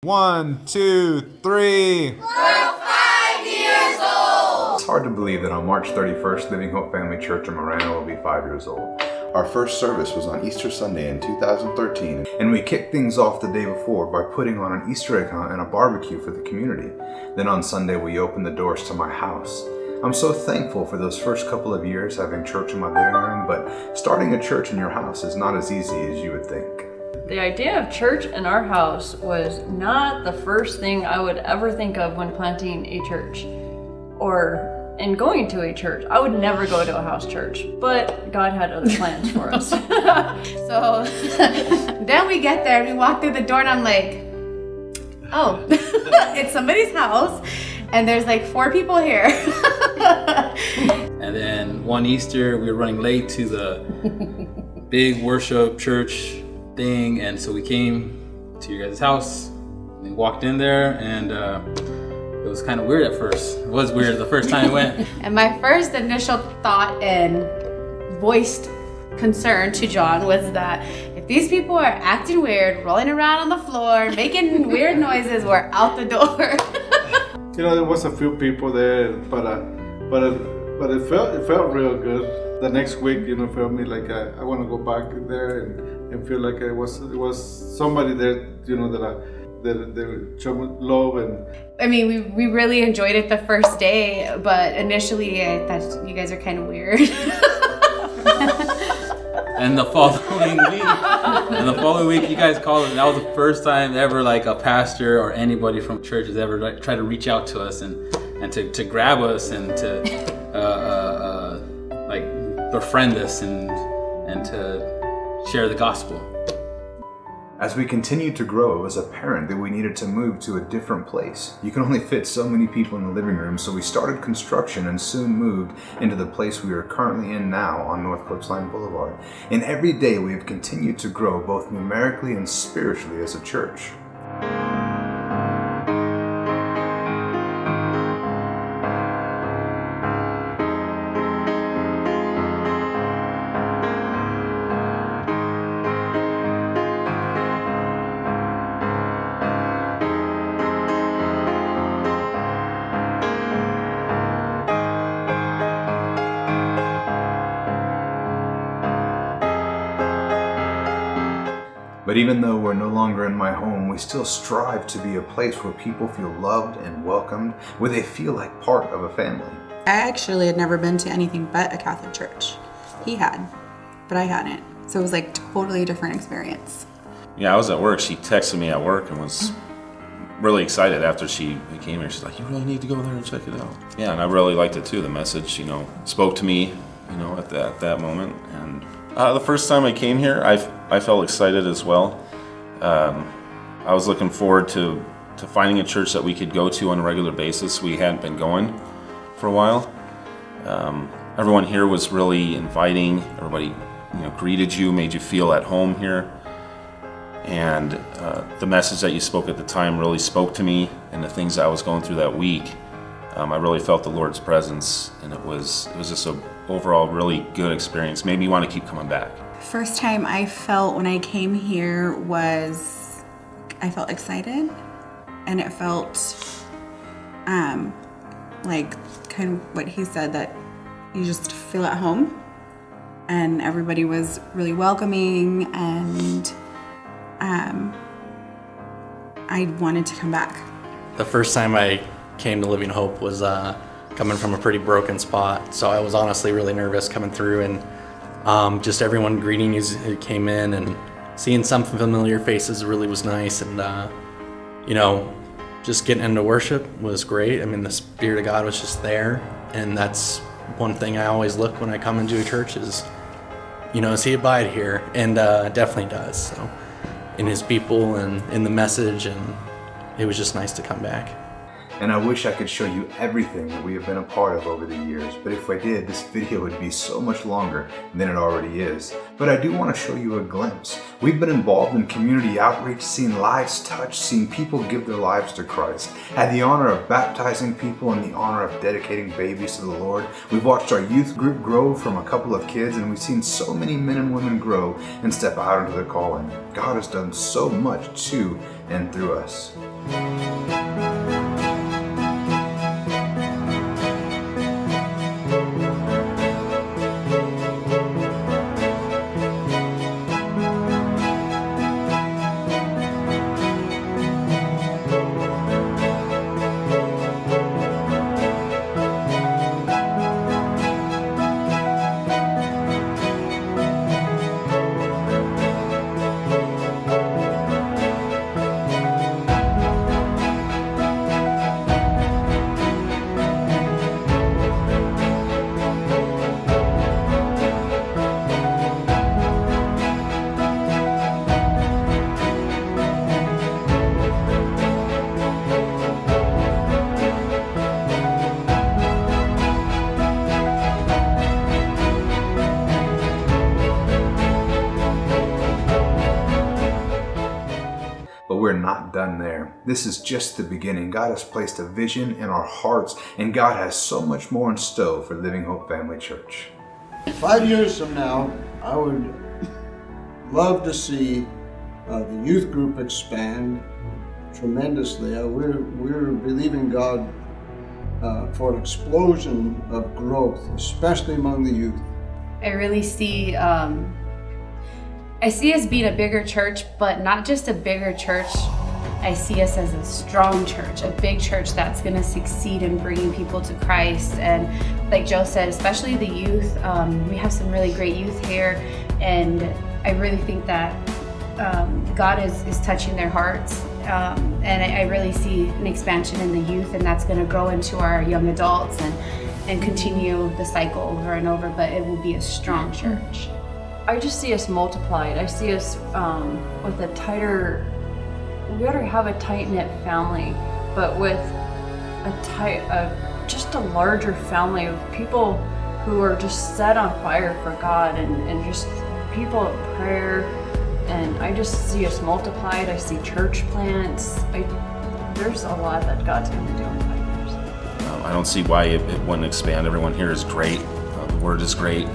1, 2, 3. We're 5 years old! It's hard to believe that on March 31st, Living Hope Family Church in Morano will be 5 years old. Our first service was on Easter Sunday in 2013. And we kicked things off the day before by putting on an Easter egg hunt and a barbecue for the community. Then on Sunday, we opened the doors to my house. I'm so thankful for those first couple of years having church in my living room, but starting a church in your house is not as easy as you would think. The idea of church in our house was not the first thing I would ever think of when planting a church or in going to a church. I would never go to a house church, but God had other plans for us. So then we get there and we walk through the door and I'm like, oh, it's somebody's house and there's like 4 people here. And then one Easter, we were running late to the big worship church thing, and so we came to your guys' house. We walked in there, and it was kind of weird at first. It was weird the first time I went. And my first initial thought and voiced concern to John was that if these people are acting weird, rolling around on the floor, making weird noises, we're out the door. There was a few people there, but it felt real good. The next week, felt me like I want to go back there and feel like it was somebody there, that showed me love. And I mean, we really enjoyed it the first day, but initially I thought you guys are kind of weird. And the following week, you guys called, and that was the first time ever like a pastor or anybody from church has ever tried to reach out to us and to grab us and to befriend us and to share the gospel. As we continued to grow, it was apparent that we needed to move to a different place. You can only fit so many people in the living room, so we started construction and soon moved into the place we are currently in now on North Clipsline Boulevard. And every day we have continued to grow both numerically and spiritually as a church. But even though we're no longer in my home, we still strive to be a place where people feel loved and welcomed, where they feel like part of a family. I actually had never been to anything but a Catholic church. He had, but I hadn't. So it was like totally different experience. Yeah, I was at work. She texted me at work and was really excited after we came here. She's like, you really need to go there and check it out. Yeah, and I really liked it too. The message, spoke to me, at that moment. And the first time I came here, I felt excited as well. I was looking forward to finding a church that we could go to on a regular basis. We hadn't been going for a while. Everyone here was really inviting. Everybody, greeted you, made you feel at home here. And the message that you spoke at the time really spoke to me, and the things that I was going through that week. I really felt the Lord's presence, and it was just an overall really good experience. Made me want to keep coming back. First time I felt when I came here was I felt excited, and it felt like kind of what he said, that you just feel at home, and everybody was really welcoming, and I wanted to come back. The first time I came to Living Hope was coming from a pretty broken spot, so I was honestly really nervous coming through, and just everyone greeting you as you came in and seeing some familiar faces really was nice. And just getting into worship was great. I mean, the Spirit of God was just there, and that's one thing I always look when I come into a church is, does he abide here? And definitely does. So in his people and in the message, and it was just nice to come back. And I wish I could show you everything that we have been a part of over the years, but if I did, this video would be so much longer than it already is. But I do want to show you a glimpse. We've been involved in community outreach, seen lives touched, seen people give their lives to Christ, had the honor of baptizing people and the honor of dedicating babies to the Lord. We've watched our youth group grow from a couple of kids, and we've seen so many men and women grow and step out into their calling. God has done so much to and through us. But we're not done there. This is just the beginning. God has placed a vision in our hearts, and God has so much more in store for Living Hope Family Church. 5 years from now, I would love to see the youth group expand tremendously. We're believing God for an explosion of growth, especially among the youth. I really see, I see us being a bigger church, but not just a bigger church. I see us as a strong church, a big church that's going to succeed in bringing people to Christ. And like Joe said, especially the youth, we have some really great youth here, and I really think that God is touching their hearts. And I really see an expansion in the youth, and that's going to grow into our young adults and continue the cycle over and over, but it will be a strong church. I just see us multiplied. I see us with a tighter, we ought to have a tight-knit family, but with just a larger family of people who are just set on fire for God and just people of prayer. And I just see us multiplied. I see church plants. There's a lot that God's going to do in 5 years. I don't see why it wouldn't expand. Everyone here is great. The word is great.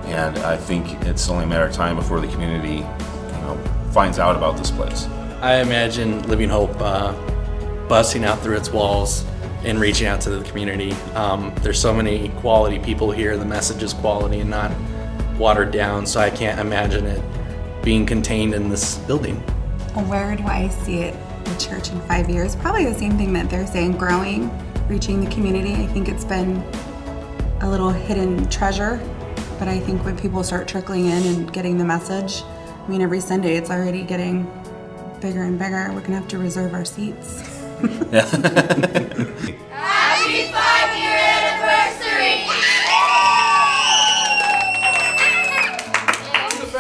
And I think it's only a matter of time before the community, finds out about this place. I imagine Living Hope busting out through its walls and reaching out to the community. There's so many quality people here. The message is quality and not watered down, so I can't imagine it being contained in this building. Where do I see it, the church, in 5 years? Probably the same thing that they're saying, growing, reaching the community. I think it's been a little hidden treasure, but I think when people start trickling in and getting the message, I mean, every Sunday it's already getting bigger and bigger. We're gonna have to reserve our seats.